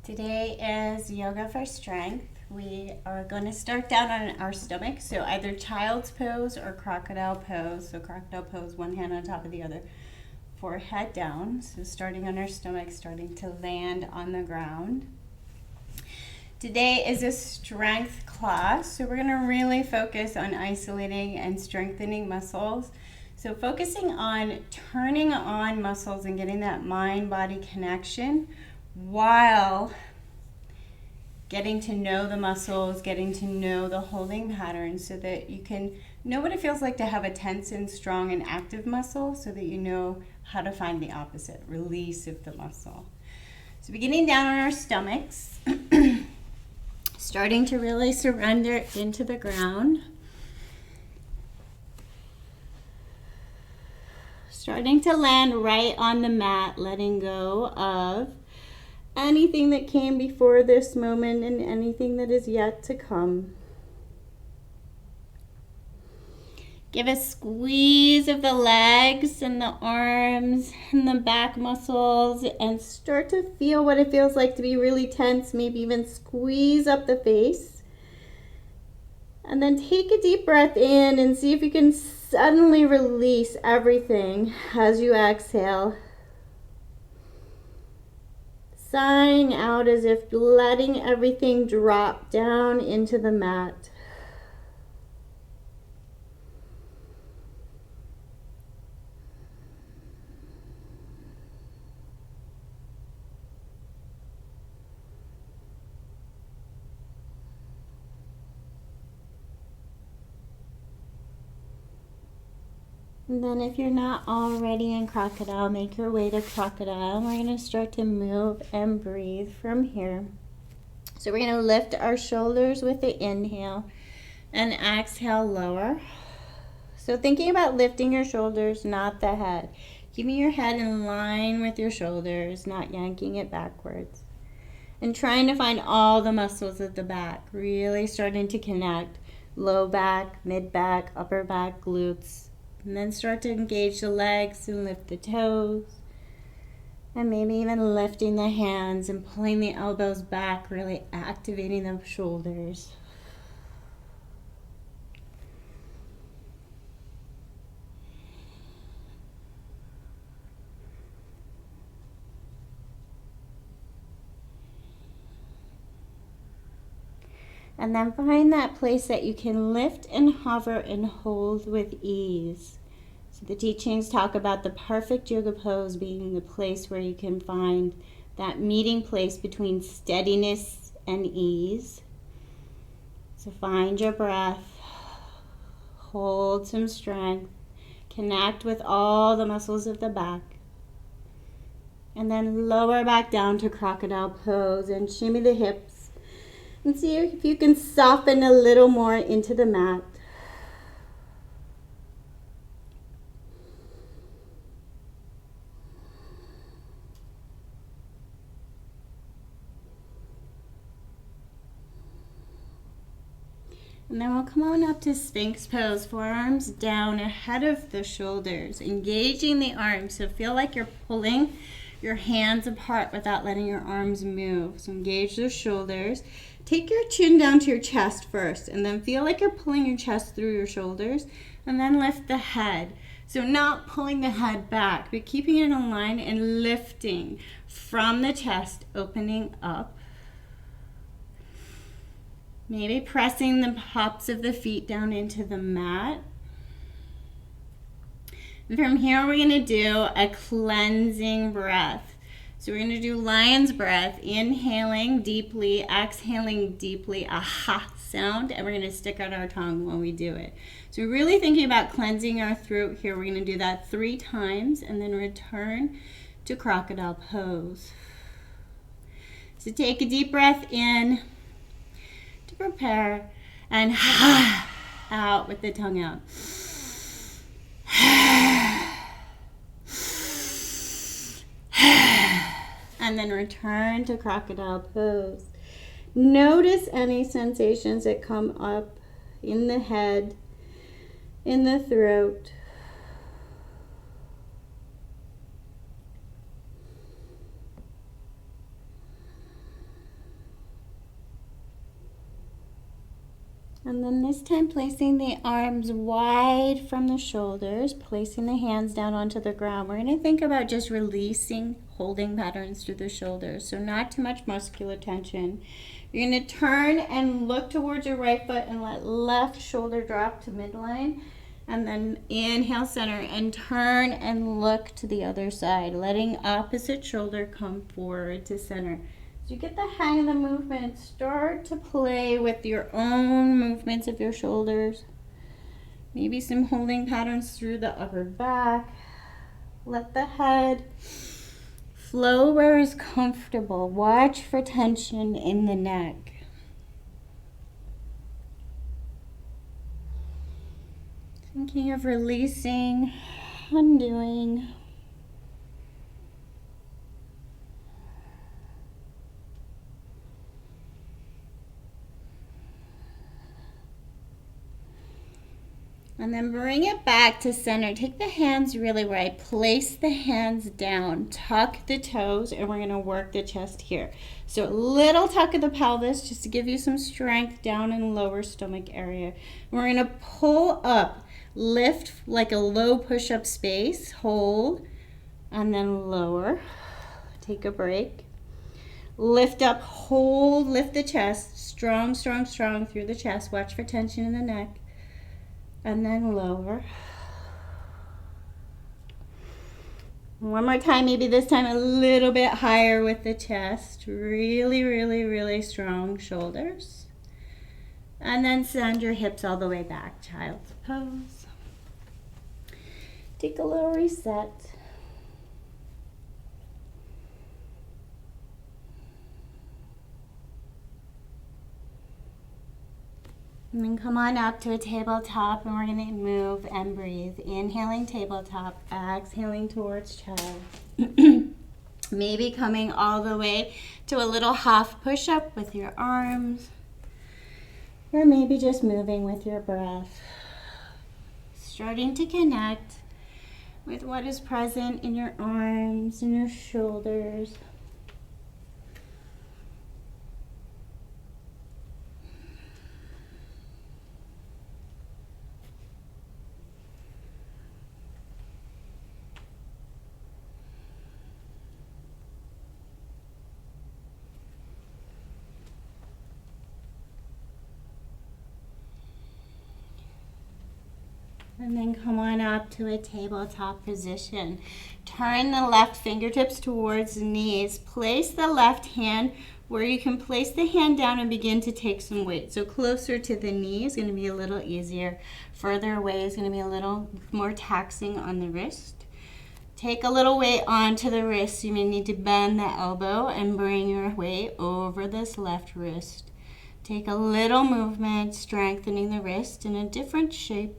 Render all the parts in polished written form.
Today is yoga for strength. We are going to start down on our stomach, so either child's pose or crocodile pose. So crocodile pose, one hand on top of the other, forehead down. So starting on our stomach, starting to land on the ground. Today is a strength class, so we're going to really focus on isolating and strengthening muscles. So focusing on turning on muscles and getting that mind-body connection while getting to know the muscles, getting to know the holding patterns so that you can know what it feels like to have a tense and strong and active muscle so that you know how to find the opposite, release of the muscle. So beginning down on our stomachs, starting to really surrender into the ground. Starting to land right on the mat, letting go of anything that came before this moment and anything that is yet to come. Give a squeeze of the legs and the arms and the back muscles and start to feel what it feels like to be really tense, maybe even squeeze up the face. And then take a deep breath in and see if you can suddenly release everything as you exhale. Sighing out as if letting everything drop down into the mat. And then if you're not already in crocodile, make your way to crocodile. We're going to start to move and breathe from here. So we're going to lift our shoulders with the inhale and exhale, lower. So thinking about lifting your shoulders, not the head. Keeping your head in line with your shoulders, not yanking it backwards. And trying to find all the muscles at the back, really starting to connect low back, mid back, upper back, glutes. And then start to engage the legs and lift the toes. And maybe even lifting the hands and pulling the elbows back, really activating the shoulders. And then find that place that you can lift and hover and hold with ease. So the teachings talk about the perfect yoga pose being the place where you can find that meeting place between steadiness and ease. So find your breath, hold some strength, connect with all the muscles of the back. And then lower back down to crocodile pose and shimmy the hips. And see if you can soften a little more into the mat. And then we'll come on up to Sphinx pose, forearms down ahead of the shoulders, engaging the arms. So feel like you're pulling your hands apart without letting your arms move. So engage the shoulders. Take your chin down to your chest first, and then feel like you're pulling your chest through your shoulders, and then lift the head. So not pulling the head back, but keeping it in line and lifting from the chest, opening up. Maybe pressing the tops of the feet down into the mat. And from here, we're going to do a cleansing breath. So we're going to do lion's breath, inhaling deeply, exhaling deeply, aha sound, and we're going to stick out our tongue when we do it. So we're really thinking about cleansing our throat here. We're going to do that 3 times and then return to crocodile pose. So take a deep breath in to prepare and out with the tongue out. And then return to crocodile pose. Notice any sensations that come up in the head, in the throat. And then this time placing the arms wide from the shoulders, placing the hands down onto the ground. We're going to think about just releasing holding patterns through the shoulders, so not too much muscular tension. You're going to turn and look towards your right foot and let left shoulder drop to midline. And then inhale, center, and turn and look to the other side, letting opposite shoulder come forward to center. So you get the hang of the movement. Start to play with your own movements of your shoulders. Maybe some holding patterns through the upper back. Let the head flow where is comfortable. Watch for tension in the neck. Thinking of releasing, undoing. And then bring it back to center. Take the hands really wide. Place the hands down. Tuck the toes, and we're going to work the chest here. So a little tuck of the pelvis just to give you some strength down in the lower stomach area. And we're going to pull up. Lift like a low push-up space. Hold, and then lower. Take a break. Lift up, hold, lift the chest. Strong, strong, strong through the chest. Watch for tension in the neck. And then lower. One more time, maybe this time a little bit higher with the chest. Really, really, really strong shoulders. And then send your hips all the way back, child's pose. Take a little reset. And then come on up to a tabletop, and we're going to move and breathe. Inhaling tabletop, exhaling towards child. Maybe coming all the way to a little half push-up with your arms. Or maybe just moving with your breath. Starting to connect with what is present in your arms and your shoulders. And then come on up to a tabletop position. Turn the left fingertips towards the knees. Place the left hand where you can place the hand down and begin to take some weight. So closer to the knee is going to be a little easier. Further away is going to be a little more taxing on the wrist. Take a little weight onto the wrist. You may need to bend the elbow and bring your weight over this left wrist. Take a little movement, strengthening the wrist in a different shape.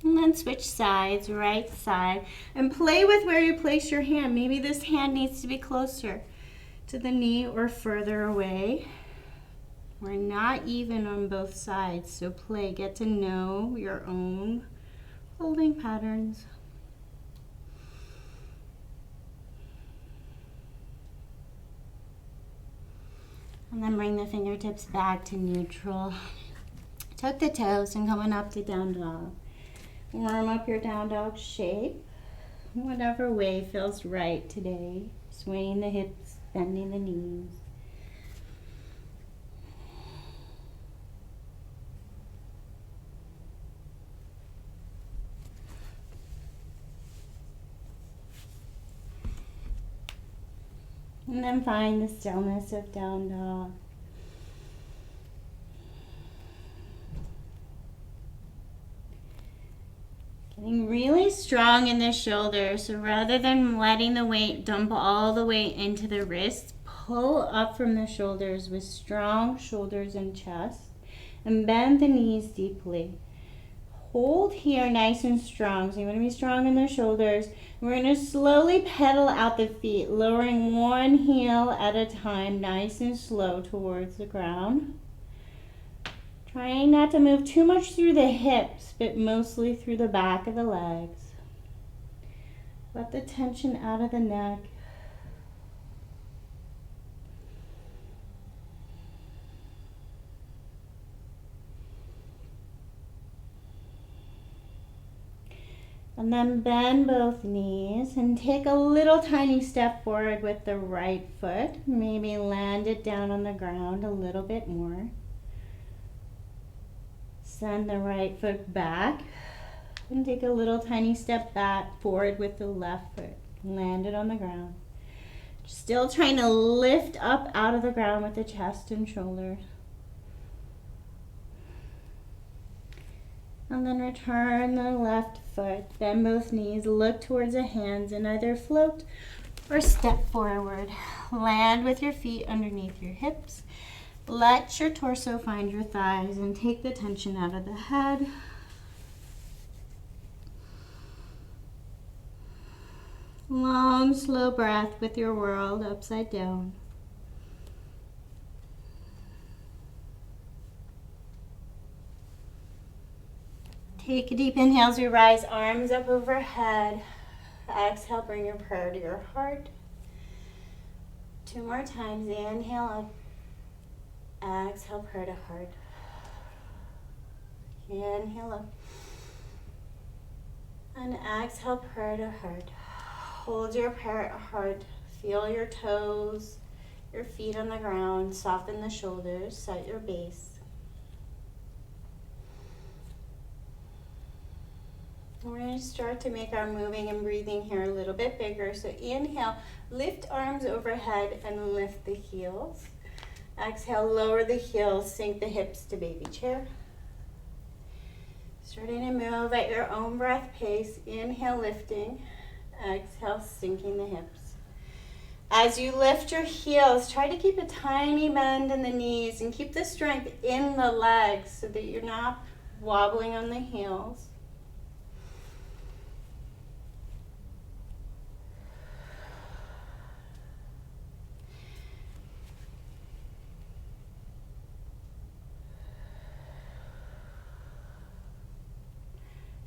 And then switch sides, right side, and play with where you place your hand. Maybe this hand needs to be closer to the knee or further away. We're not even on both sides, so play. Get to know your own holding patterns. And then bring the fingertips back to neutral. Tuck the toes and coming up to down dog. Warm up your down dog shape, whatever way feels right today. Swaying the hips, bending the knees. And then find the stillness of down dog. Getting really strong in the shoulders. So rather than letting the weight dump all the way into the wrists, pull up from the shoulders with strong shoulders and chest. And bend the knees deeply. Hold here nice and strong. So you want to be strong in the shoulders. We're going to slowly pedal out the feet, lowering one heel at a time, nice and slow towards the ground. Trying not to move too much through the hips, but mostly through the back of the legs. Let the tension out of the neck. And then bend both knees and take a little tiny step forward with the right foot. Maybe land it down on the ground a little bit more. Send the right foot back and take a little tiny step back forward with the left foot. Land it on the ground. Still trying to lift up out of the ground with the chest and shoulders. And then return the left foot, bend both knees, look towards the hands and either float or step forward. Land with your feet underneath your hips. Let your torso find your thighs and take the tension out of the head. Long, slow breath with your world upside down. Take a deep inhale as you rise, arms up overhead. Exhale, bring your prayer to your heart. 2 more times. Inhale up. Exhale, prayer to heart. Inhale up. And exhale, prayer to heart. Hold your prayer at heart. Feel your toes, your feet on the ground. Soften the shoulders. Set your base. We're going to start to make our moving and breathing here a little bit bigger. So inhale, lift arms overhead and lift the heels. Exhale, lower the heels, sink the hips to baby chair. Starting to move at your own breath pace. Inhale, lifting. Exhale, sinking the hips. As you lift your heels, try to keep a tiny bend in the knees and keep the strength in the legs so that you're not wobbling on the heels.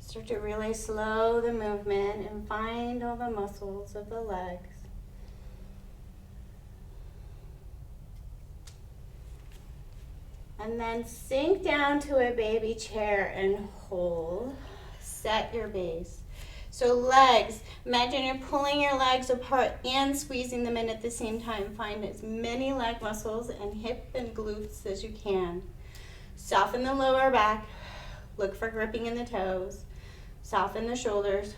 Start to really slow the movement and find all the muscles of the legs. And then sink down to a baby chair and hold. Set your base. So legs, imagine you're pulling your legs apart and squeezing them in at the same time. Find as many leg muscles and hip and glutes as you can. Soften the lower back. Look for gripping in the toes. Soften the shoulders.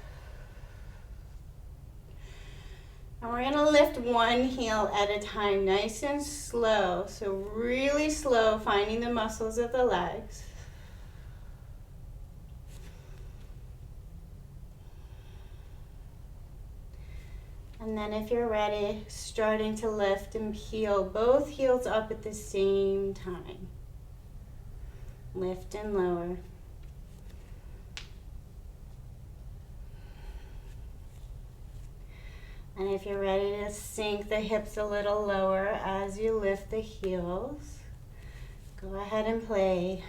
And we're going to lift one heel at a time, nice and slow. So really slow, finding the muscles of the legs. And then if you're ready, starting to lift and peel both heels up at the same time. Lift and lower. And if you're ready to sink the hips a little lower as you lift the heels, go ahead and play,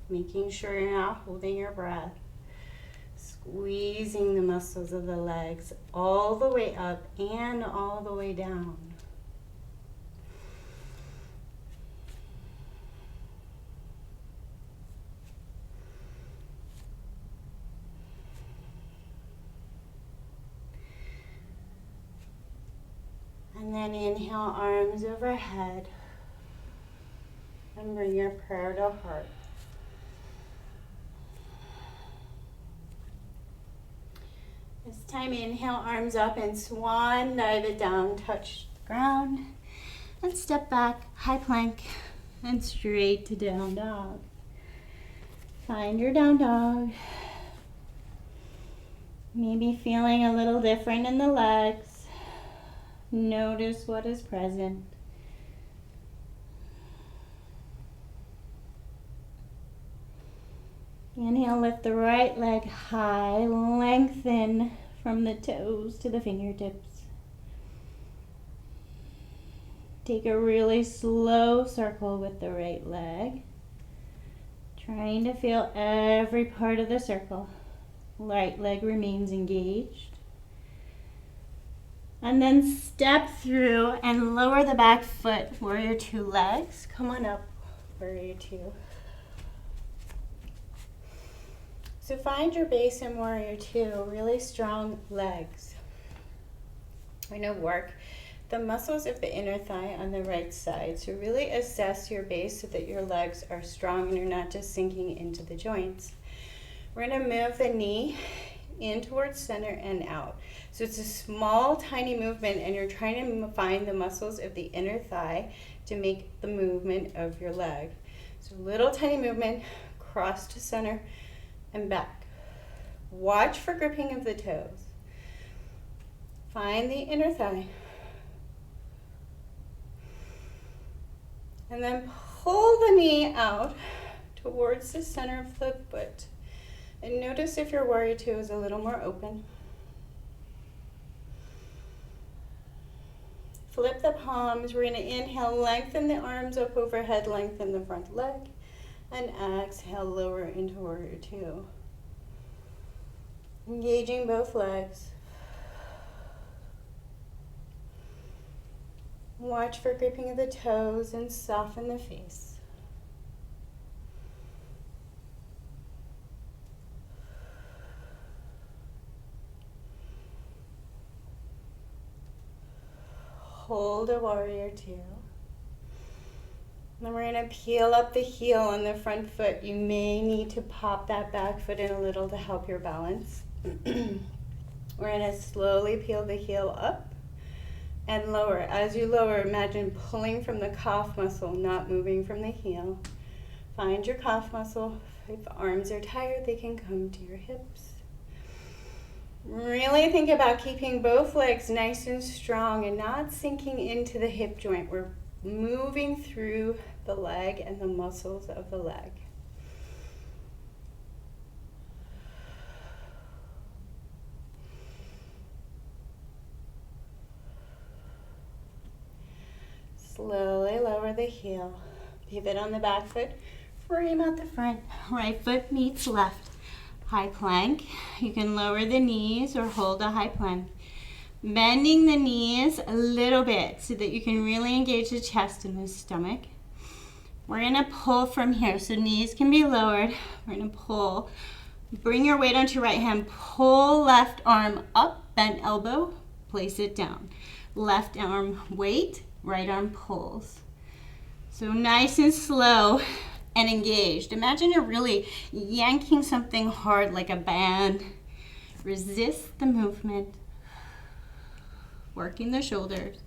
making sure you're not holding your breath. Squeezing the muscles of the legs all the way up and all the way down. And then inhale, arms overhead. And bring your prayer to heart. This time, inhale, arms up and swan dive it down. Touch the ground. And step back, high plank, and straight to down dog. Find your down dog. Maybe feeling a little different in the legs. Notice what is present. Inhale, lift the right leg high, lengthen from the toes to the fingertips. Take a really slow circle with the right leg, trying to feel every part of the circle. Right leg remains engaged. And then step through and lower the back foot, warrior two legs. Come on up, warrior two. So find your base in Warrior Two, really strong legs. We're going to work the muscles of the inner thigh on the right side. So really assess your base so that your legs are strong and you're not just sinking into the joints. We're going to move the knee in towards center and out. So it's a small, tiny movement, and you're trying to find the muscles of the inner thigh to make the movement of your leg. So little tiny movement, cross to center and back. Watch for gripping of the toes. Find the inner thigh. And then pull the knee out towards the center of the foot. And notice if your Warrior Two is a little more open. Flip the palms. We're going to inhale, lengthen the arms up overhead, lengthen the front leg. And exhale, lower into Warrior Two. Engaging both legs. Watch for gripping of the toes and soften the face. Hold a Warrior Two. Then we're going to peel up the heel on the front foot. You may need to pop that back foot in a little to help your balance. We're going to slowly peel the heel up and lower. As you lower, imagine pulling from the calf muscle, not moving from the heel. Find your calf muscle. If arms are tired, they can come to your hips. Really think about keeping both legs nice and strong and not sinking into the hip joint. We're moving through the leg and the muscles of the leg. Slowly lower the heel. Pivot on the back foot. Frame out the front. Right foot meets left. High plank. You can lower the knees or hold a high plank. Bending the knees a little bit so that you can really engage the chest and the stomach. We're going to pull from here. So knees can be lowered. We're going to pull. Bring your weight onto your right hand. Pull left arm up, bent elbow. Place it down. Left arm weight, right arm pulls. So nice and slow and engaged. Imagine you're really yanking something hard like a band. Resist the movement. Working the shoulders.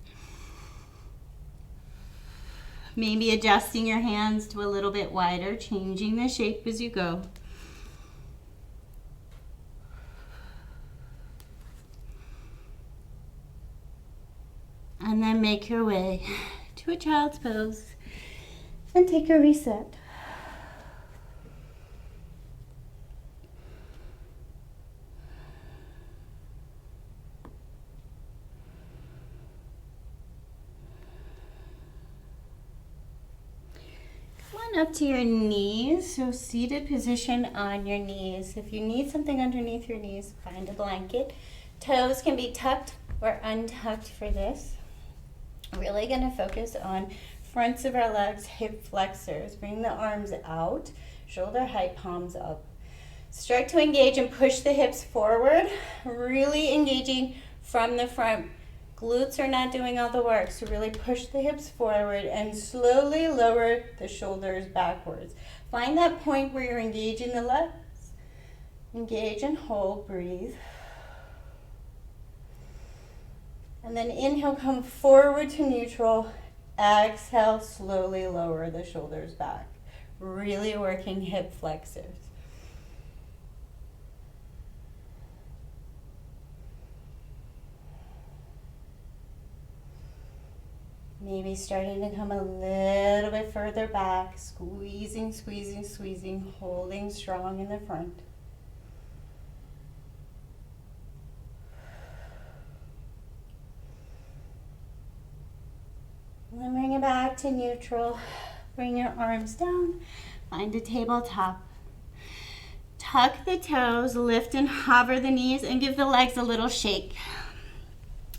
Maybe adjusting your hands to a little bit wider, changing the shape as you go. And then make your way to a child's pose and take a reset. Up to your knees, so seated position on your knees. If you need something underneath your knees, find a blanket. Toes can be tucked or untucked for this. Really going to focus on fronts of our legs, hip flexors. Bring the arms out, shoulder height, palms up. Start to engage and push the hips forward, really engaging from the front. Glutes are not doing all the work, so really push the hips forward and slowly lower the shoulders backwards. Find that point where you're engaging the legs. Engage and hold, breathe. And then inhale, come forward to neutral. Exhale, slowly lower the shoulders back. Really working hip flexors. Maybe starting to come a little bit further back, squeezing, squeezing, squeezing, holding strong in the front. And then bring it back to neutral. Bring your arms down, find a tabletop. Tuck the toes, lift and hover the knees, and give the legs a little shake.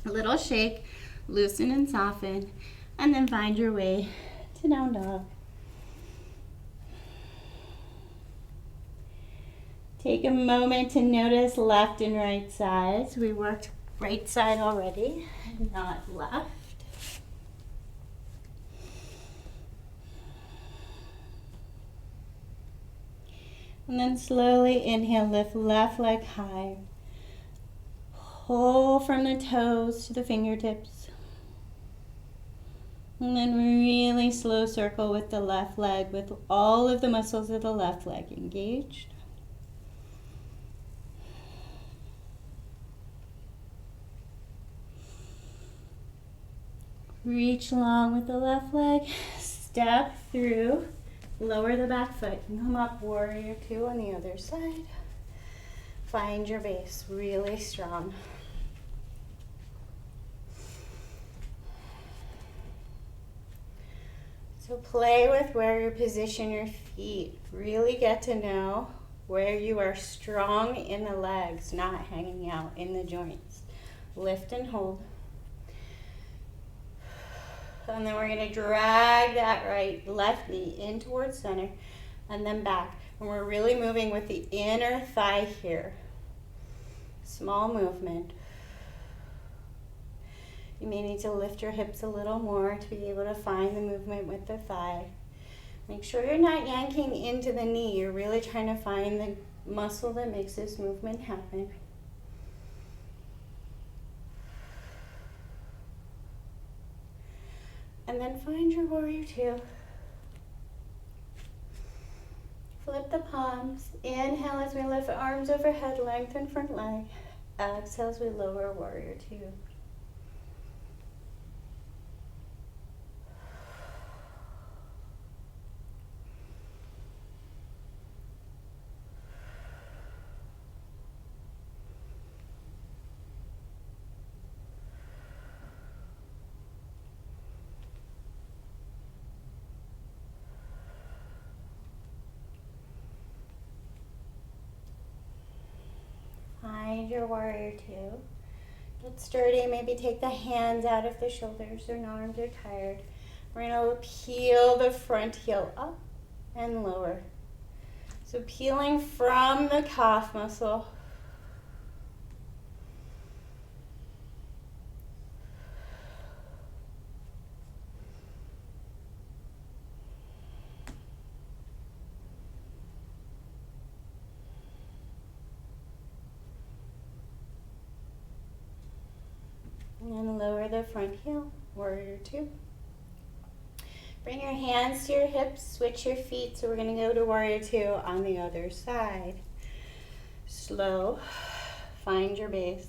A little shake, loosen and soften, and then find your way to down dog. Take a moment to notice left and right sides. We worked right side already, not left. And then slowly inhale, lift left leg high. Pull from the toes to the fingertips. And then really slow circle with the left leg with all of the muscles of the left leg engaged. Reach long with the left leg, step through, lower the back foot, and come up, warrior two on the other side. Find your base, really strong. So play with where you position your feet. Really get to know where you are strong in the legs, not hanging out in the joints. Lift and hold. And then we're going to drag that left knee in towards center and then back. And we're really moving with the inner thigh here. Small movement. You may need to lift your hips a little more to be able to find the movement with the thigh. Make sure you're not yanking into the knee. You're really trying to find the muscle that makes this movement happen. And then find your warrior two. Flip the palms. Inhale as we lift arms overhead, lengthen front leg. Exhale as we lower warrior two. Find your warrior two. Get sturdy, maybe take the hands out of the shoulders or arms are tired. We're going to peel the front heel up and lower. So peeling from the calf muscle. And lower the front heel, warrior two. Bring your hands to your hips, switch your feet. So we're going to go to warrior two on the other side. Slow, find your base.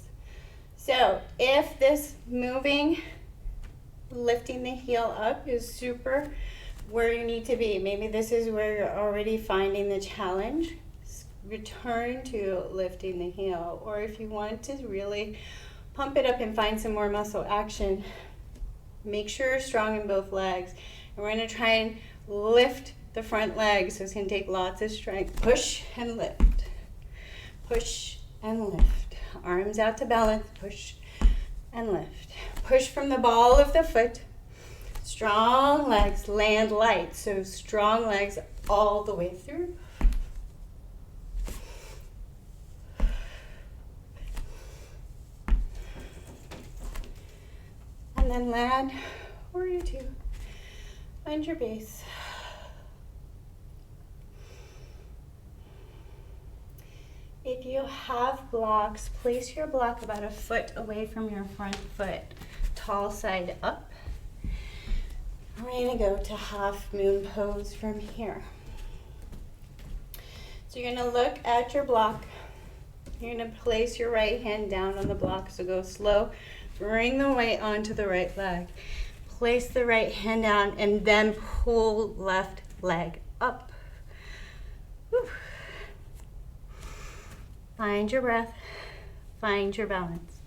So if this moving, lifting the heel up is super where you need to be, maybe this is where you're already finding the challenge, return to lifting the heel. Or if you want to really pump it up and find some more muscle action, make sure you're strong in both legs. And we're going to try and lift the front leg, so it's going to take lots of strength. Push and lift. Push and lift. Arms out to balance. Push and lift. Push from the ball of the foot. Strong legs, land light. So strong legs all the way through. And then land, warrior two. Find your base. If you have blocks, place your block about a foot away from your front foot, tall side up. We're going to go to half moon pose from here. So you're going to look at your block. You're going to place your right hand down on the block, so go slow. Bring the weight onto the right leg. Place the right hand down and then pull left leg up. Whew. Find your breath. Find your balance.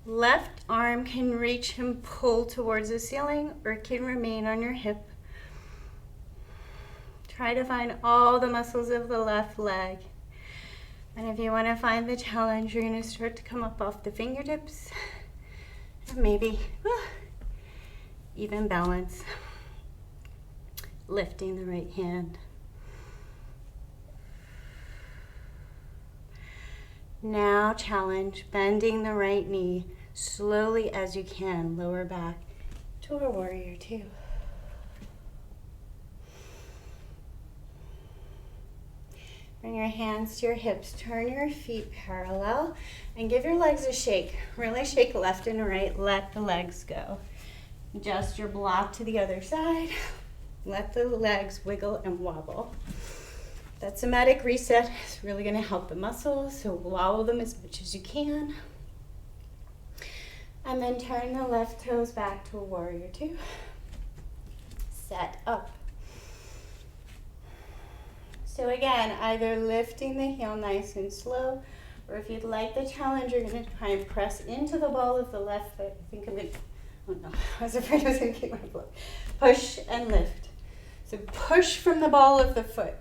Left arm can reach and pull towards the ceiling or it can remain on your hip. Try to find all the muscles of the left leg. And if you want to find the challenge, you're going to start to come up off the fingertips. Maybe even balance, lifting the right hand. Now challenge, bending the right knee slowly as you can, lower back to a warrior two. Bring your hands to your hips, turn your feet parallel, and give your legs a shake. Really shake left and right, let the legs go. Adjust your block to the other side. Let the legs wiggle and wobble. That somatic reset is really gonna help the muscles, so wobble them as much as you can. And then turn the left toes back to a warrior two. Set up. So again, either lifting the heel nice and slow, or if you'd like the challenge, you're gonna try and press into the ball of the left foot. I think I'm gonna, oh no, I was afraid I was gonna kick my foot. Push and lift. So push from the ball of the foot.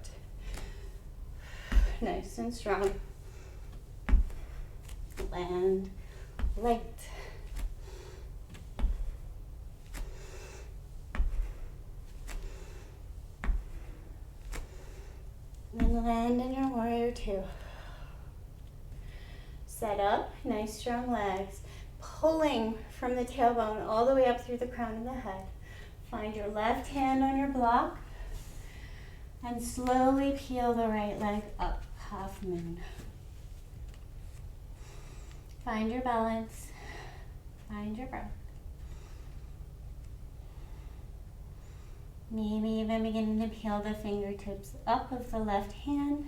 Nice and strong. Land light. And land in your warrior two. Set up, nice strong legs. Pulling from the tailbone all the way up through the crown of the head. Find your left hand on your block and slowly peel the right leg up, half moon. Find your balance, find your breath. Maybe even beginning to peel the fingertips up of the left hand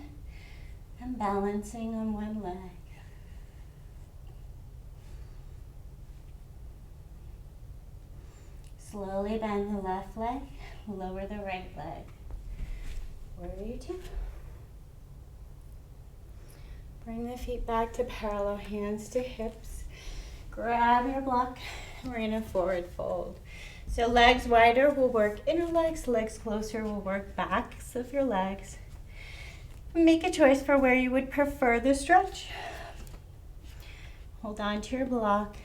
and balancing on one leg. Slowly bend the left leg, lower the right leg. Warrior two. Bring the feet back to parallel, hands to hips. Grab your block, and we're in a forward fold. So legs wider will work inner legs, legs closer will work backs of your legs. Make a choice for where you would prefer the stretch. Hold on to your block.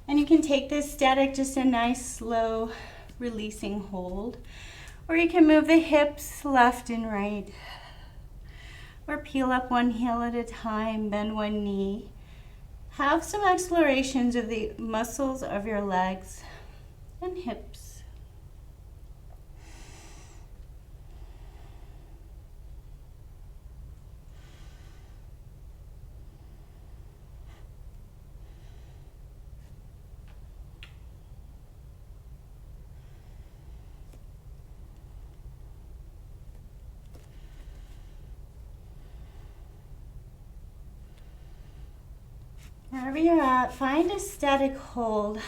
And you can take this static, just a nice, slow, releasing hold. Or you can move the hips left and right. Or peel up one heel at a time, bend one knee. Have some explorations of the muscles of your legs and hips. Wherever you're at, find a static hold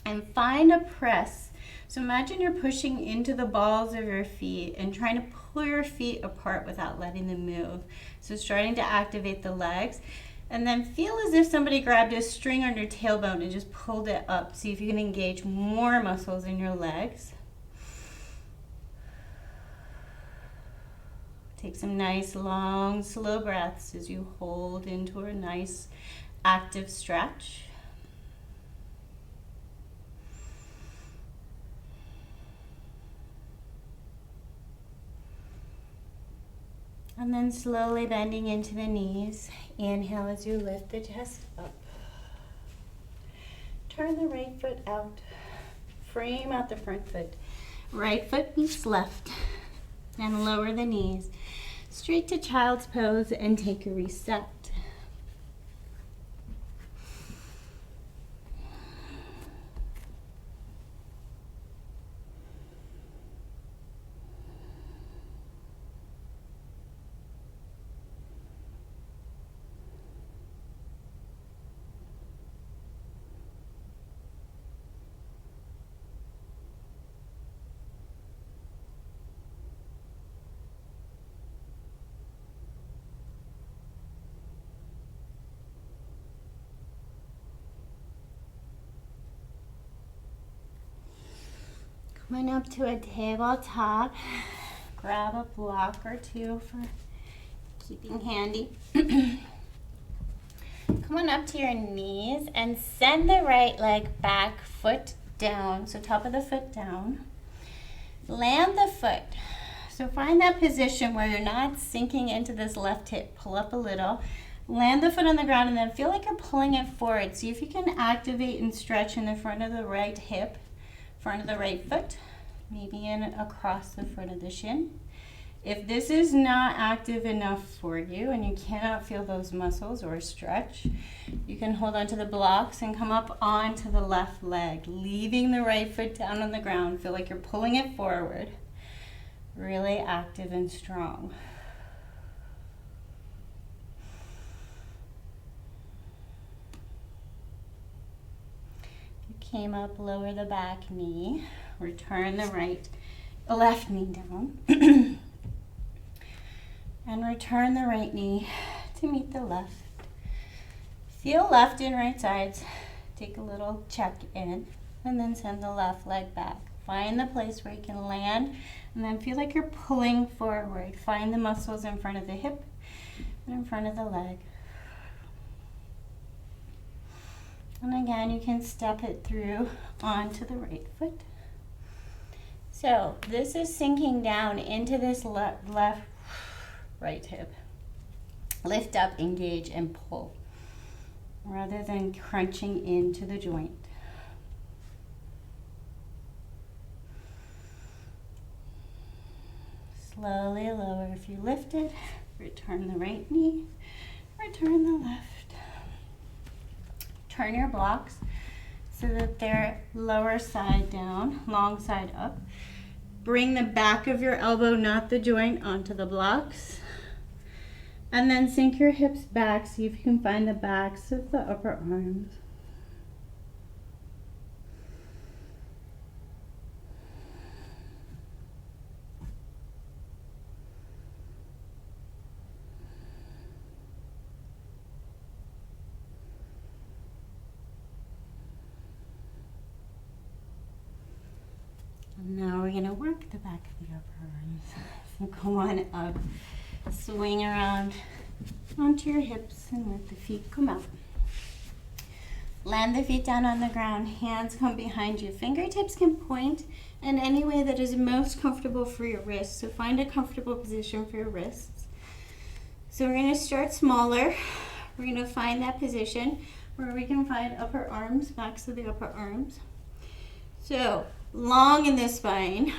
and find a press. So imagine you're pushing into the balls of your feet and trying to pull your feet apart without letting them move. So starting to activate the legs, and then feel as if somebody grabbed a string on your tailbone and just pulled it up. See if you can engage more muscles in your legs. Take some nice, long, slow breaths as you hold into a nice, active stretch. And then slowly bending into the knees. Inhale as you lift the chest up. Turn the right foot out. Frame out the front foot. Right foot meets left. And lower the knees. Straight to child's pose and take a reset. Come on up to a tabletop. Grab a block or two for keeping handy. Come on up to your knees and send the right leg back, foot down. So top of the foot down. Land the foot So find that position where you're not sinking into this left hip. Pull up a little, land the foot on the ground, and then feel like you're pulling it forward. See if you can activate and stretch in the front of the right hip, front of the right foot, maybe in across the front of the shin. If this is not active enough for you and you cannot feel those muscles or stretch, you can hold onto the blocks and come up onto the left leg, leaving the right foot down on the ground. Feel like you're pulling it forward. Really active and strong. You came up, lower the back knee, return the left knee down. And return the right knee to meet the left. Feel left and right sides. Take a little check in and then send the left leg back. Find the place where you can land and then feel like you're pulling forward. Find the muscles in front of the hip and in front of the leg. And again, you can step it through onto the right foot. So this is sinking down into this left right hip. Lift up, engage, and pull, rather than crunching into the joint. Slowly lower if you lifted. Return the right knee, return the left. Turn your blocks so that they're lower side down, long side up. Bring the back of your elbow, not the joint, onto the blocks. And then sink your hips back. See if you can find the backs of the upper arms. And now we're going to work the back of the upper arms. So go on up. Swing around onto your hips and let the feet come out. Land the feet down on the ground. Hands come behind you. Fingertips can point in any way that is most comfortable for your wrists. So find a comfortable position for your wrists. So we're going to start smaller. We're going to find that position where we can find upper arms, backs of the upper arms. So long in the spine,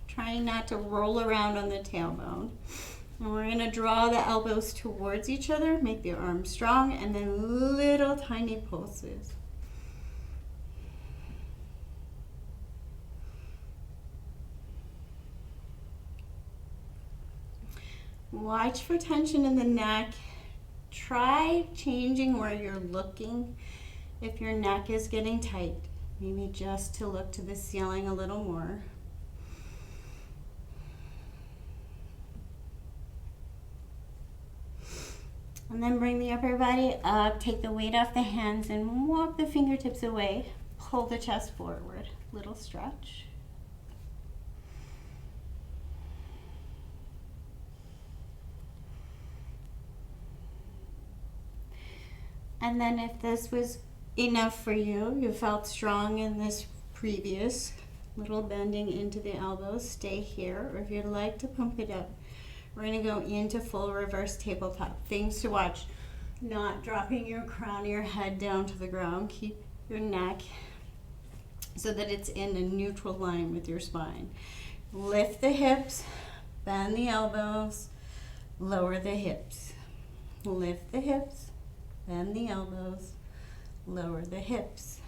trying not to roll around on the tailbone. And we're going to draw the elbows towards each other, make the arms strong, and then little tiny pulses. Watch for tension in the neck. Try changing where you're looking if your neck is getting tight. Maybe just to look to the ceiling a little more. And then bring the upper body up, take the weight off the hands and walk the fingertips away. Pull the chest forward, little stretch. And then if this was enough for you, you felt strong in this previous little bending into the elbows, stay here. Or if you'd like to pump it up, we're going to go into full reverse tabletop. Things to watch: not dropping your crown of your head down to the ground. Keep your neck so that it's in a neutral line with your spine. Lift the hips, bend the elbows, lower the hips. Lift the hips, bend the elbows, lower the hips.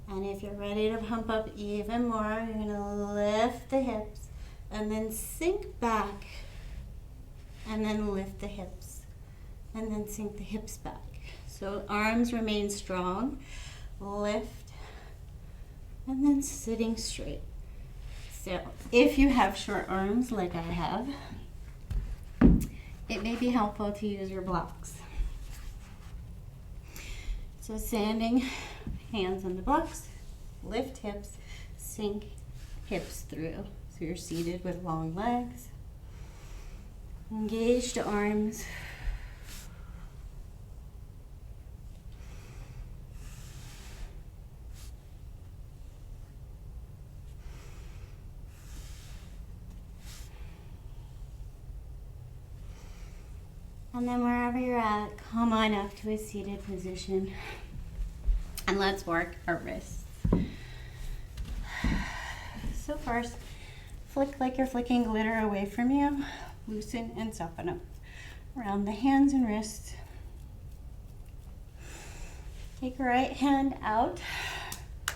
And if you're ready to pump up even more, you're going to lift the hips and then sink back and then lift the hips and then sink the hips back. So arms remain strong, lift, and then sitting straight. So if you have short arms like I have, it may be helpful to use your blocks. So standing, hands on the blocks, lift hips, sink hips through. So you're seated with long legs, engaged arms, And then wherever you're at, come on up to a seated position. And let's work our wrists. So first, flick like you're flicking glitter away from you. Loosen and soften up around the hands and wrists. Take your right hand out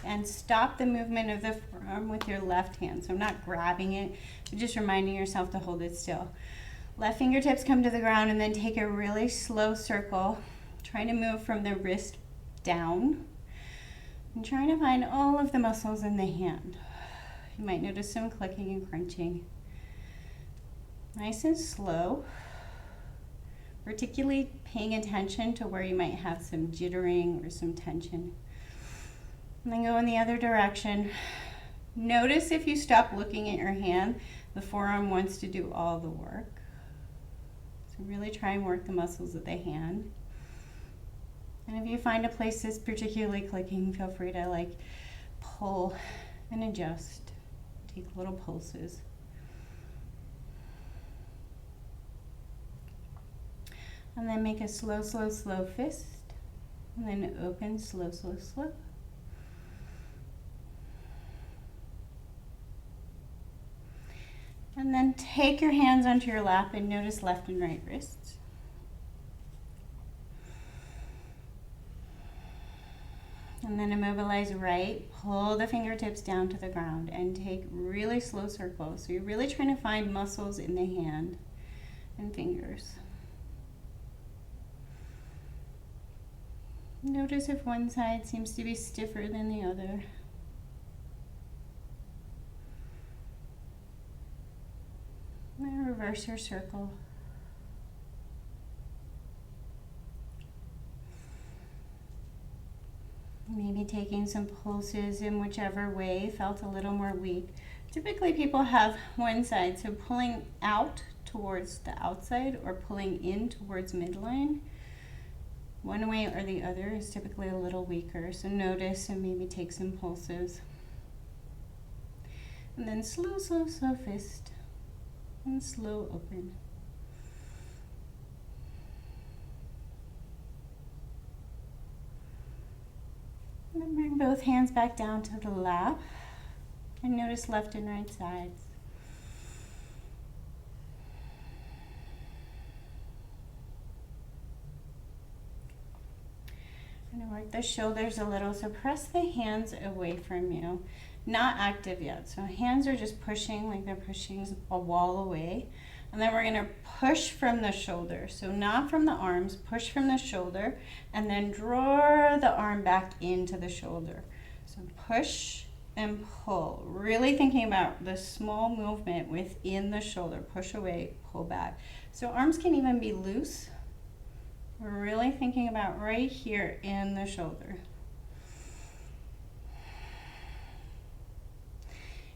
and stop the movement of the forearm with your left hand. So I'm not grabbing it, but just reminding yourself to hold it still. Left fingertips come to the ground and then take a really slow circle, trying to move from the wrist down and trying to find all of the muscles in the hand. You might notice some clicking and crunching. Nice and slow, particularly paying attention to where you might have some jittering or some tension. And then go in the other direction. Notice if you stop looking at your hand, the forearm wants to do all the work. So really try and work the muscles of the hand. And if you find a place that's particularly clicking, feel free to pull and adjust. Take little pulses. And then make a slow, slow, slow fist. And then open, slow, slow, slow. And then take your hands onto your lap and notice left and right wrists. And then immobilize right, pull the fingertips down to the ground and take really slow circles. So you're really trying to find muscles in the hand and fingers. Notice if one side seems to be stiffer than the other. And reverse your circle. Maybe taking some pulses in whichever way felt a little more weak. Typically people have one side, so pulling out towards the outside or pulling in towards midline. One way or the other is typically a little weaker, so notice and maybe take some pulses. And then slow, slow, slow fist and slow open. And then bring both hands back down to the lap and notice left and right sides. I'm going to work the shoulders a little, so press the hands away from you. Not active yet, so hands are just pushing like they're pushing a wall away. And then we're going to push from the shoulder, so not from the arms, push from the shoulder, and then draw the arm back into the shoulder. So push and pull, really thinking about the small movement within the shoulder. Push away, pull back. So arms can even be loose. We're really thinking about right here in the shoulder.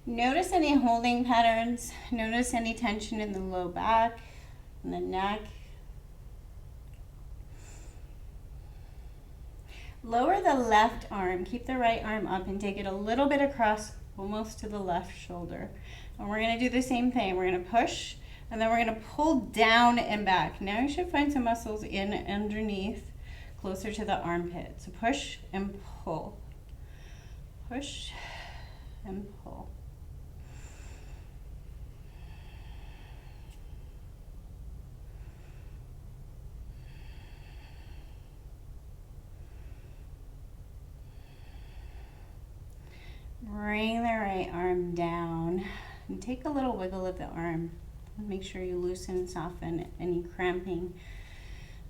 Notice any holding patterns. Notice any tension in the low back, in the neck. Lower the left arm. Keep the right arm up and take it a little bit across, almost to the left shoulder. And we're going to do the same thing. We're going to push, and then we're going to pull down and back. Now you should find some muscles in underneath, closer to the armpit. So push and pull. Push and pull. Bring the right arm down and take a little wiggle of the arm. Make sure you loosen and soften any cramping.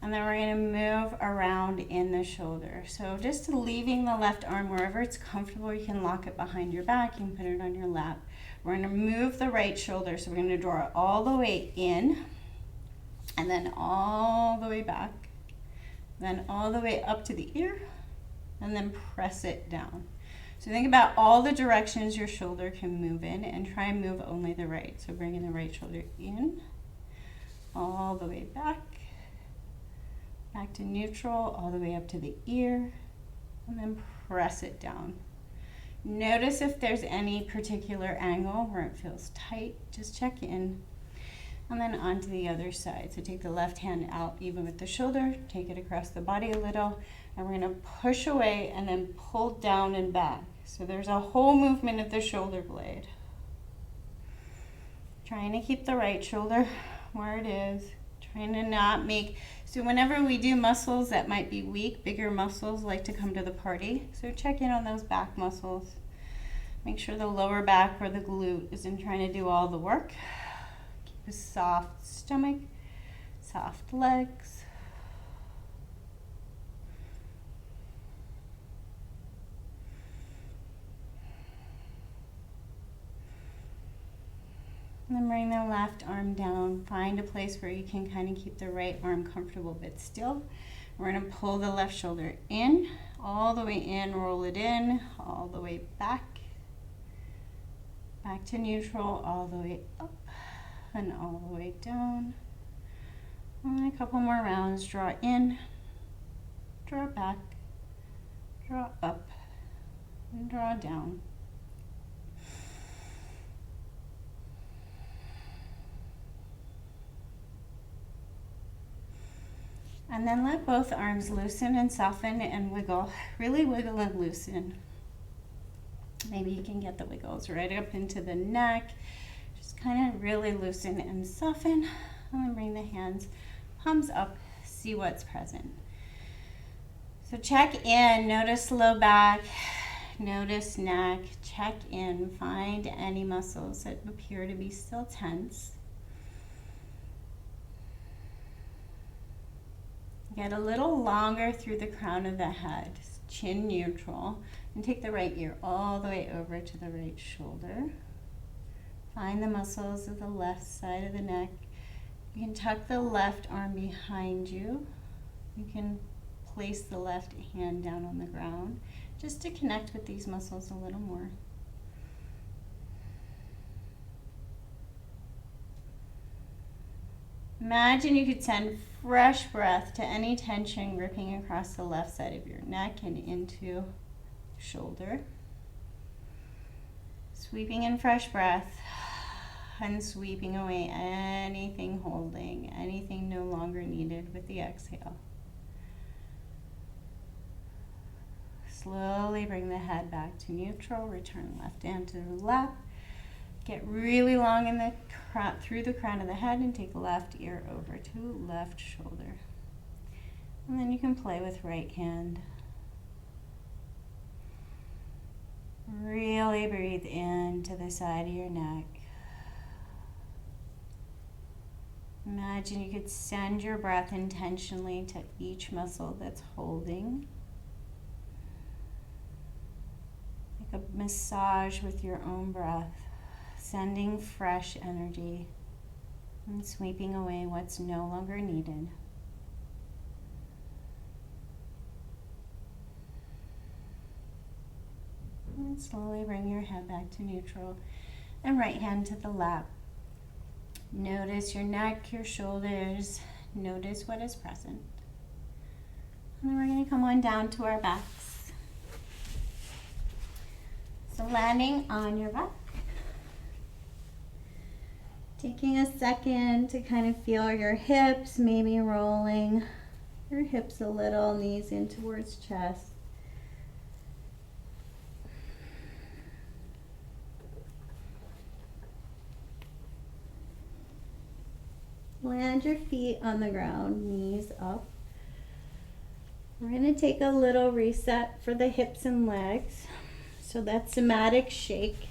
And then we're going to move around in the shoulder. So just leaving the left arm wherever it's comfortable. You can lock it behind your back. You can put it on your lap. We're going to move the right shoulder. So we're going to draw it all the way in and then all the way back. Then all the way up to the ear and then press it down. So think about all the directions your shoulder can move in and try and move only the right. So bringing the right shoulder in, all the way back to neutral, all the way up to the ear, and then press it down. Notice if there's any particular angle where it feels tight, just check in. and then onto the other side. So take the left hand out even with the shoulder, take it across the body a little, and we're going to push away and then pull down and back. So there's a whole movement of the shoulder blade. Trying to keep the right shoulder where it is, trying to not make, so whenever we do muscles that might be weak, bigger muscles like to come to the party. So check in on those back muscles. Make sure the lower back or the glute isn't trying to do all the work. Keep a soft stomach, soft legs. And then bring the left arm down. Find a place where you can kind of keep the right arm comfortable but still. We're going to pull the left shoulder in, all the way in, roll it in, all the way back. Back to neutral, all the way up and all the way down. And a couple more rounds. Draw in, draw back, draw up, and draw down. And then let both arms loosen and soften and wiggle. Really wiggle and loosen. Maybe you can get the wiggles right up into the neck. Just kind of really loosen and soften. And then bring the hands, palms up, see what's present. So check in, notice low back, notice neck, check in, find any muscles that appear to be still tense. Get a little longer through the crown of the head, chin neutral, and take the right ear all the way over to the right shoulder. Find the muscles of the left side of the neck. You can tuck the left arm behind you. You can place the left hand down on the ground just to connect with these muscles a little more. Imagine you could send fresh breath to any tension gripping across the left side of your neck and into shoulder. Sweeping in fresh breath and sweeping away anything holding, anything no longer needed with the exhale. Slowly bring the head back to neutral, return left hand to the lap. Get really long in the through the crown of the head and take left ear over to left shoulder. And then you can play with right hand. Really breathe into the side of your neck. Imagine you could send your breath intentionally to each muscle that's holding. Like a massage with your own breath. Sending fresh energy and sweeping away what's no longer needed. And slowly bring your head back to neutral and right hand to the lap. Notice your neck, your shoulders. Notice what is present. And then we're going to come on down to our backs. So landing on your back. Taking a second to kind of feel your hips, maybe rolling your hips a little, knees in towards chest. Land your feet on the ground, knees up. We're going to take a little reset for the hips and legs. So that somatic shake.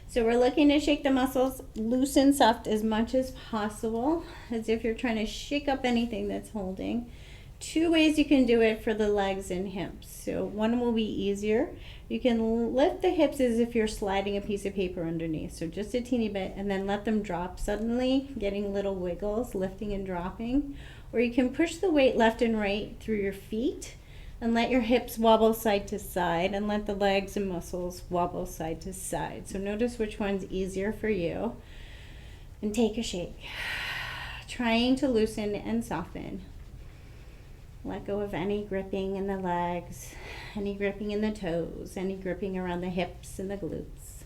So we're looking to shake the muscles loose and soft as much as possible, as if you're trying to shake up anything that's holding. Two ways you can do it for the legs and hips. So one will be easier. You can lift the hips as if you're sliding a piece of paper underneath. So just a teeny bit, and then let them drop suddenly, getting little wiggles, lifting and dropping. Or you can push the weight left and right through your feet and let your hips wobble side to side and let the legs and muscles wobble side to side. So notice which one's easier for you. And take a shake. Trying to loosen and soften. Let go of any gripping in the legs, any gripping in the toes, any gripping around the hips and the glutes.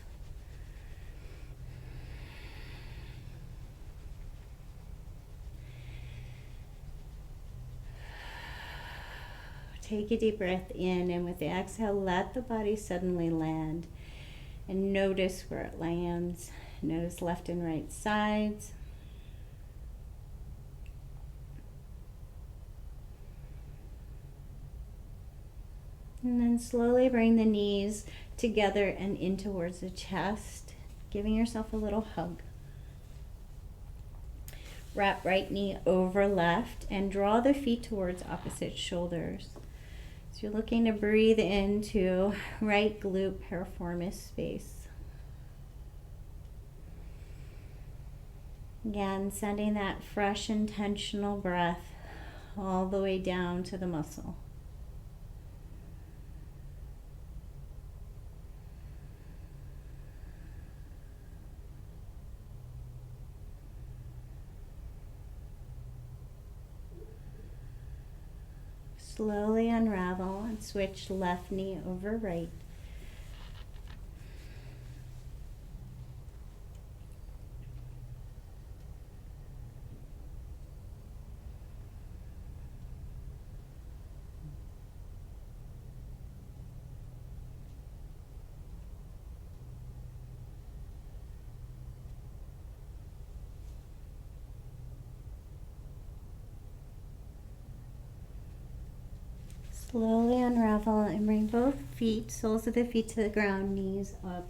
take a deep breath in, and with the exhale, let the body suddenly land. And notice where it lands. Notice left and right sides. And then slowly bring the knees together and in towards the chest, giving yourself a little hug. Wrap right knee over left and draw the feet towards opposite shoulders. So you're looking to breathe into right glute piriformis space. Again, sending that fresh, intentional breath all the way down to the muscle. Slowly unravel and switch left knee over right. Slowly unravel and bring both feet, soles of the feet to the ground, knees up.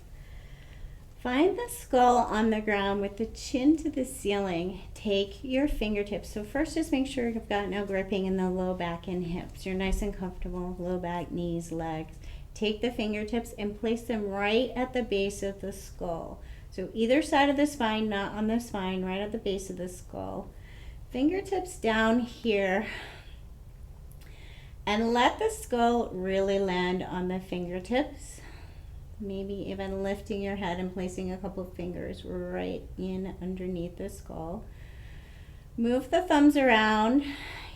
Find the skull on the ground with the chin to the ceiling. Take your fingertips. So first just make sure you've got no gripping in the low back and hips. You're nice and comfortable, low back, knees, legs. Take the fingertips and place them right at the base of the skull. So either side of the spine, not on the spine, right at the base of the skull. Fingertips down here. And let the skull really land on the fingertips. Maybe even lifting your head and placing a couple of fingers right in underneath the skull. Move the thumbs around.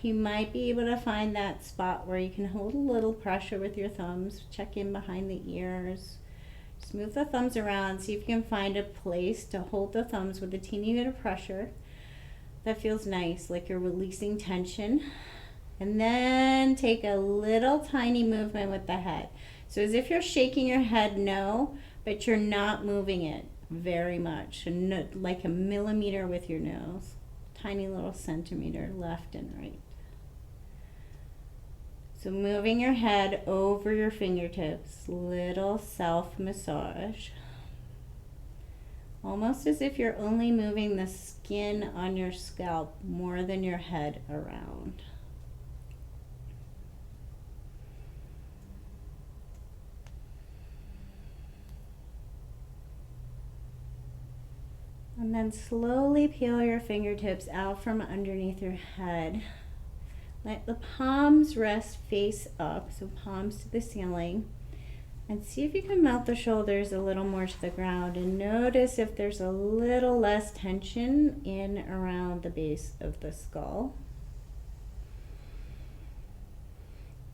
You might be able to find that spot where you can hold a little pressure with your thumbs. Check in behind the ears. Just move the thumbs around. See if you can find a place to hold the thumbs with a teeny bit of pressure. That feels nice, like you're releasing tension. And then take a little tiny movement with the head. So as if you're shaking your head no, but you're not moving it very much. Like a millimeter with your nose. Tiny little centimeter left and right. So moving your head over your fingertips. Little self-massage. Almost as if you're only moving the skin on your scalp more than your head around. And then slowly peel your fingertips out from underneath your head. Let the palms rest face up, so palms to the ceiling. And see if you can melt the shoulders a little more to the ground. And notice if there's a little less tension in around the base of the skull.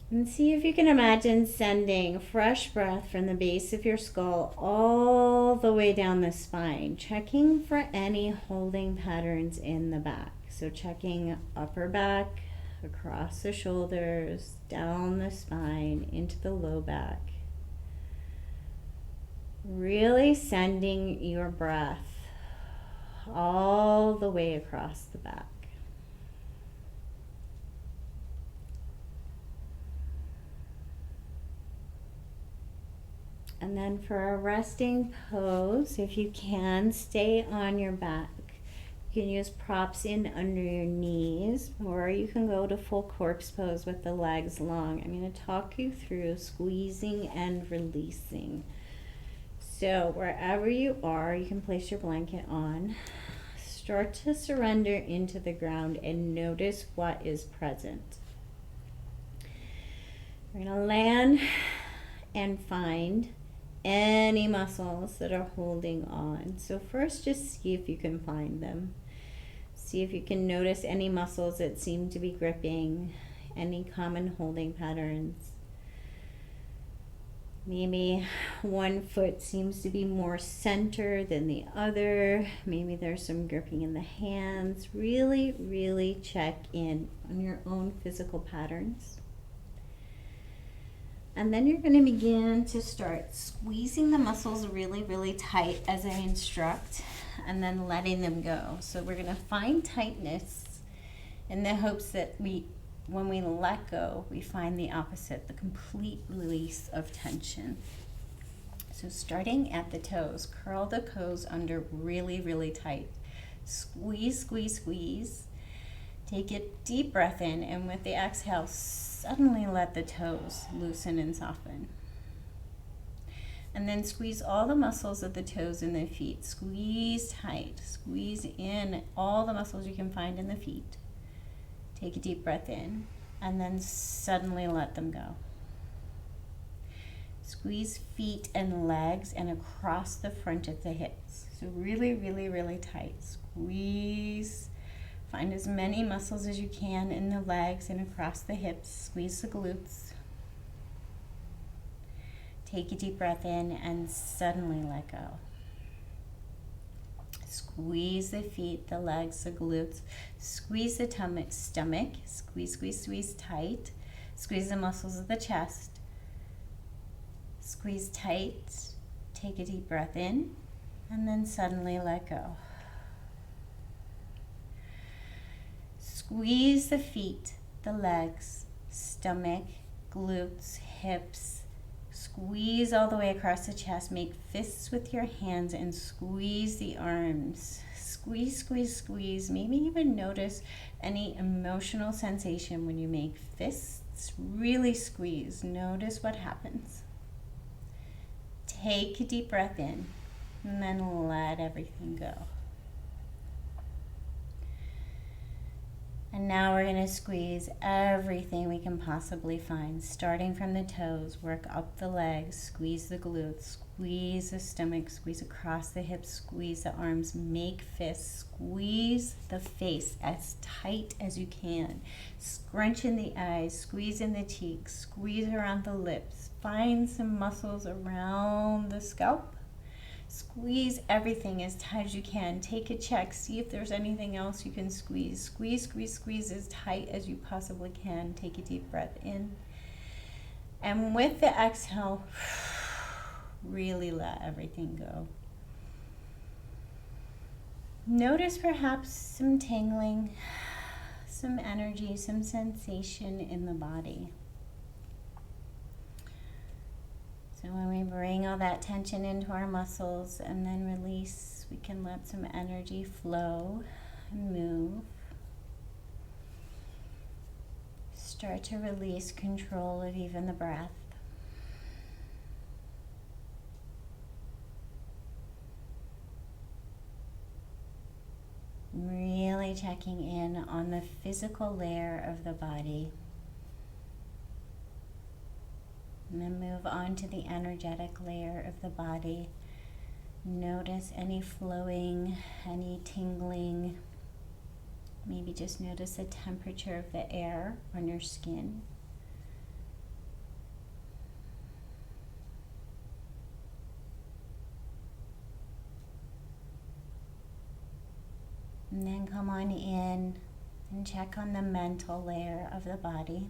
And see if you can imagine sending fresh breath from the base of your skull all the way down the spine, checking for any holding patterns in the back. So checking upper back, across the shoulders, down the spine, into the low back. Really sending your breath all the way across the back. And then for a resting pose, if you can, stay on your back. You can use props in under your knees, or you can go to full corpse pose with the legs long. I'm going to talk you through squeezing and releasing. So wherever you are, you can place your blanket on. Start to surrender into the ground and notice what is present. We're going to land and find any muscles that are holding on. So first just see if you can find them. See if you can notice any muscles that seem to be gripping, any common holding patterns. Maybe one foot seems to be more center than the other. Maybe there's some gripping in the hands. Really, really check in on your own physical patterns. And then you're going to begin to start squeezing the muscles really, really tight as I instruct, and then letting them go. So we're going to find tightness in the hopes that when we let go, we find the opposite, the complete release of tension. So starting at the toes, curl the toes under really, really tight. Squeeze, squeeze, squeeze. Take a deep breath in, and with the exhale, suddenly let the toes loosen and soften. And then squeeze all the muscles of the toes and the feet. Squeeze tight. Squeeze in all the muscles you can find in the feet. Take a deep breath in, and then suddenly let them go. Squeeze feet and legs and across the front of the hips. So really, really, really tight. Squeeze. Find as many muscles as you can in the legs and across the hips. Squeeze the glutes. Take a deep breath in and suddenly let go. Squeeze the feet, the legs, the glutes. Squeeze the stomach. Squeeze, squeeze, squeeze tight. Squeeze the muscles of the chest. Squeeze tight. Take a deep breath in and then suddenly let go. Squeeze the feet, the legs, stomach, glutes, hips. Squeeze all the way across the chest. Make fists with your hands and squeeze the arms. Squeeze, squeeze, squeeze. Maybe even notice any emotional sensation when you make fists. Really squeeze. Notice what happens. Take a deep breath in and then let everything go. And now we're going to squeeze everything we can possibly find, starting from the toes, work up the legs, squeeze the glutes, squeeze the stomach, squeeze across the hips, squeeze the arms, make fists, squeeze the face as tight as you can, scrunch in the eyes, squeeze in the cheeks, squeeze around the lips, find some muscles around the scalp. Squeeze everything as tight as you can. Take a check. See if there's anything else you can squeeze. Squeeze, squeeze, squeeze as tight as you possibly can. Take a deep breath in. And with the exhale, really let everything go. Notice perhaps some tingling, some energy, some sensation in the body. So when we bring all that tension into our muscles and then release, we can let some energy flow and move. Start to release control of even the breath. Really checking in on the physical layer of the body. And then move on to the energetic layer of the body. Notice any flowing, any tingling. Maybe just notice the temperature of the air on your skin. And then come on in and check on the mental layer of the body.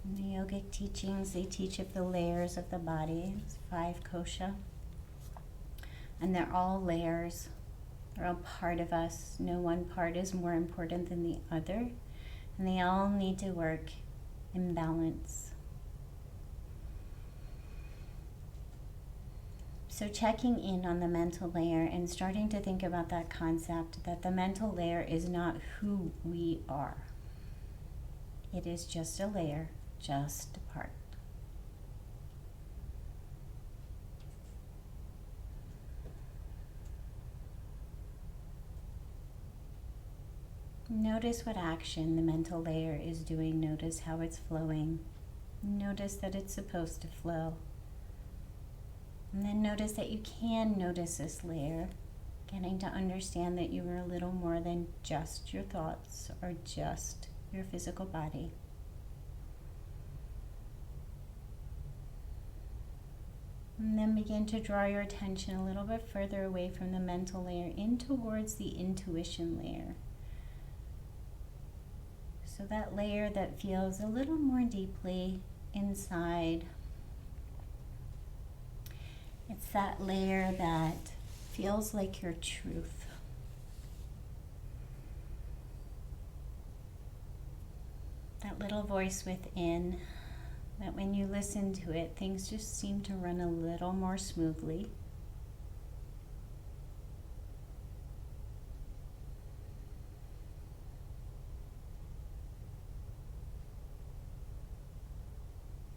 In the yogic teachings, they teach of the layers of the body. It's 5 kosha. And they're all layers. They're all part of us. No one part is more important than the other. And they all need to work in balance. So checking in on the mental layer and starting to think about that concept that the mental layer is not who we are. It is just a layer. Just a part. Notice what action the mental layer is doing. Notice how it's flowing. Notice that it's supposed to flow. And then notice that you can notice this layer, getting to understand that you are a little more than just your thoughts or just your physical body. And then begin to draw your attention a little bit further away from the mental layer in towards the intuition layer. So that layer that feels a little more deeply inside. It's that layer that feels like your truth. That little voice within, that when you listen to it, things just seem to run a little more smoothly.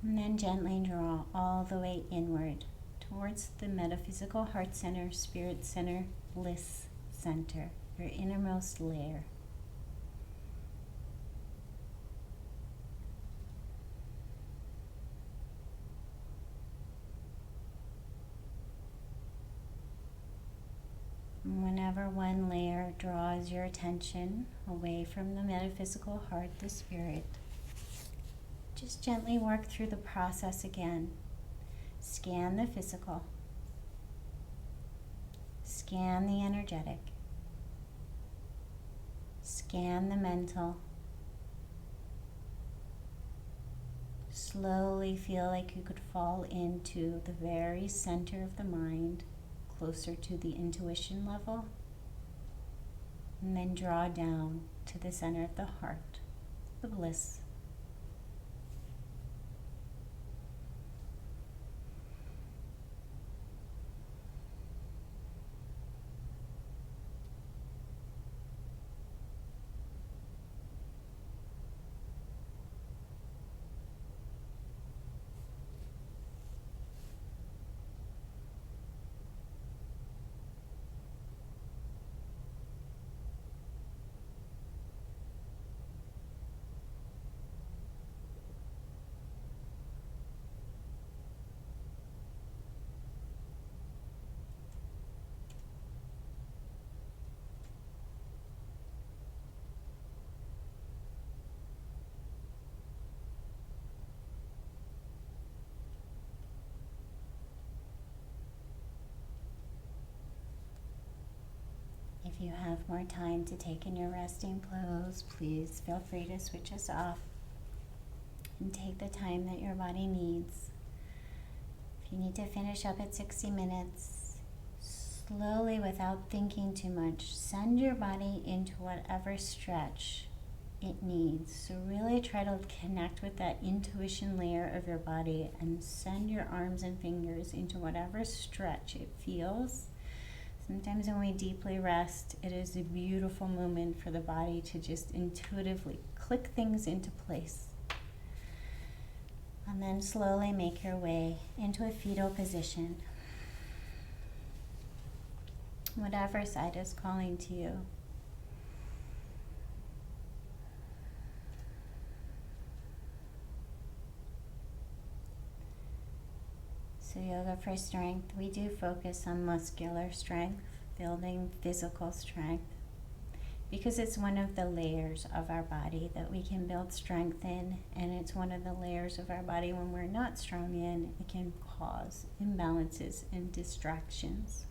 And then gently draw all the way inward towards the metaphysical heart center, spirit center, bliss center, your innermost layer. And whenever one layer draws your attention away from the metaphysical heart, the spirit, just gently work through the process again. Scan the physical. Scan the energetic. Scan the mental. Slowly feel like you could fall into the very center of the mind, closer to the intuition level, and then draw down to the center of the heart, the bliss. If you have more time to take in your resting pose, please feel free to switch us off and take the time that your body needs. If you need to finish up at 60 minutes, slowly, without thinking too much, send your body into whatever stretch it needs. So really try to connect with that intuition layer of your body and send your arms and fingers into whatever stretch it feels. Sometimes when we deeply rest, it is a beautiful moment for the body to just intuitively click things into place. And then slowly make your way into a fetal position. Whatever side is calling to you. So Yoga for Strength, we do focus on muscular strength, building physical strength, because it's one of the layers of our body that we can build strength in, and it's one of the layers of our body when we're not strong in, it can cause imbalances and distractions.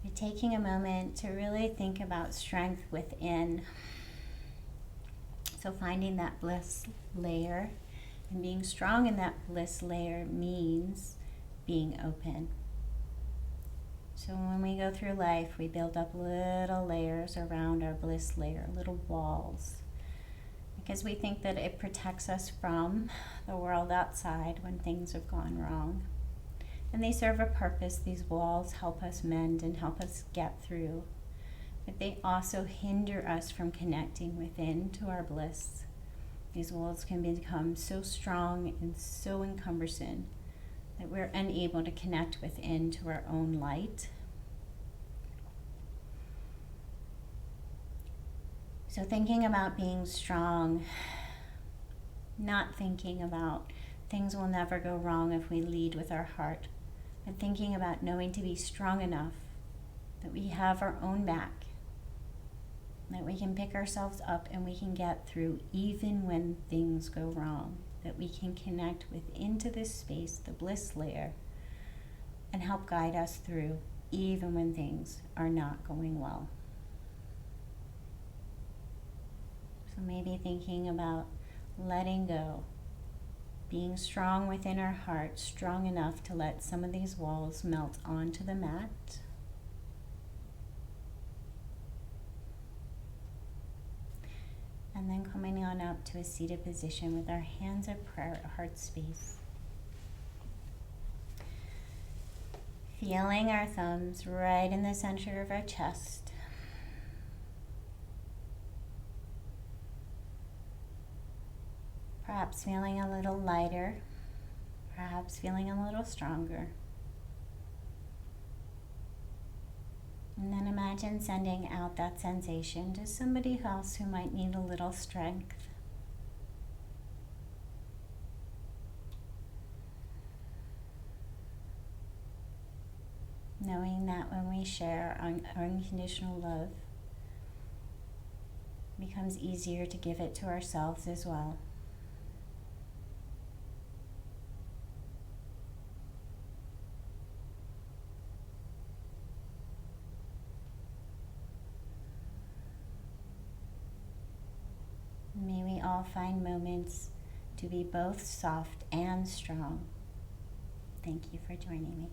You're taking a moment to really think about strength within. So finding that bliss layer. And being strong in that bliss layer means being open. So when we go through life, we build up little layers around our bliss layer, little walls, because we think that it protects us from the world outside when things have gone wrong. And they serve a purpose. These walls help us mend and help us get through. But they also hinder us from connecting within to our bliss. These walls can become so strong and so encumbersome that we're unable to connect within to our own light. So thinking about being strong, not thinking about things will never go wrong if we lead with our heart, but thinking about knowing to be strong enough that we have our own back, that we can pick ourselves up and we can get through even when things go wrong, that we can connect into this space, the bliss layer, and help guide us through even when things are not going well. So maybe thinking about letting go, being strong within our heart, strong enough to let some of these walls melt onto the mat. And then coming on up to a seated position with our hands at prayer at heart space. Feeling our thumbs right in the center of our chest. Perhaps feeling a little lighter, perhaps feeling a little stronger. And then imagine sending out that sensation to somebody else who might need a little strength. Knowing that when we share our unconditional love, it becomes easier to give it to ourselves as well. May we all find moments to be both soft and strong. Thank you for joining me.